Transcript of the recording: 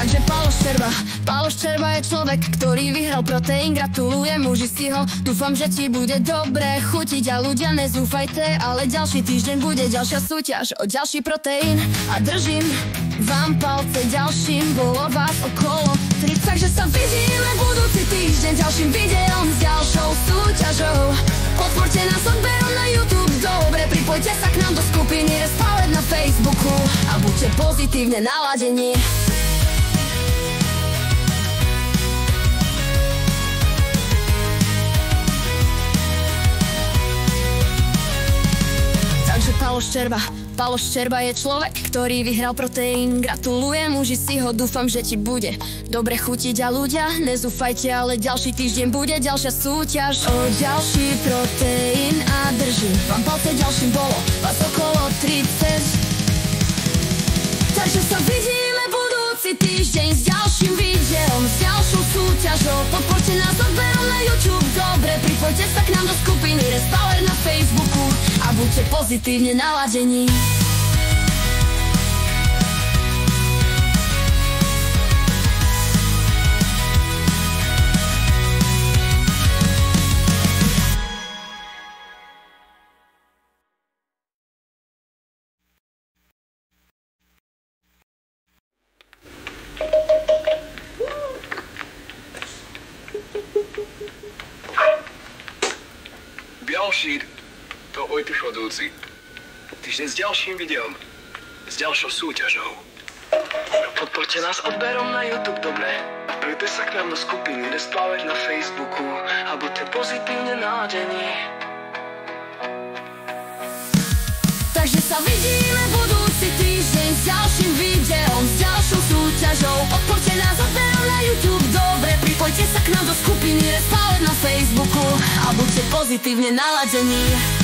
Takže Palo Ščerba je človek, ktorý vyhral proteín. Gratulujem, uži si ho, dúfam, že ti bude dobre chutiť. A ľudia, nezúfajte, ale ďalší týždeň bude ďalšia súťaž o ďalší proteín. A držím vám palce, ďalším bolo vás okolo 30. Takže sa vidíme budúci týždeň ďalším videom s ďalšou súťažou. Podporte nás odberom na YouTube, dobre, pripojte sa k nám do skupiny Respower na Facebooku a buďte pozitívne naladení. Takže Palo Ščerba je človek, ktorý vyhral proteín. Gratulujem, uži si ho, dúfam, že ti bude dobre chutiť. A ľudia, nezúfajte, ale ďalší týždeň bude ďalšia súťaž o ďalší proteín. A držím vám palce, ďalším bolo vás okolo 30. Takže sa vidíme budúci týždeň s ďalším videom, s ďalšou súťažou. Podporte nás odberom na YouTube, dobre, pripojte sa k nám do skupiny Respower na Facebooku a buďte pozitívne naladení. Ďalší, to Vojtych Hodúci. Týždeň s ďalším videom, s ďalšou súťažou. Podporte nás odberom na YouTube, dobre? A pridajte sa k nám do skupiny Respower na Facebooku a buďte pozitívne naladení. Takže sa vidíme budúci týždeň s ďalším videom, s ďalšou súťažou. Podporte nás odberom na YouTube, dobre, pripojte sa k nám do skupiny Respower na Facebooku a buďte pozitívne naladení.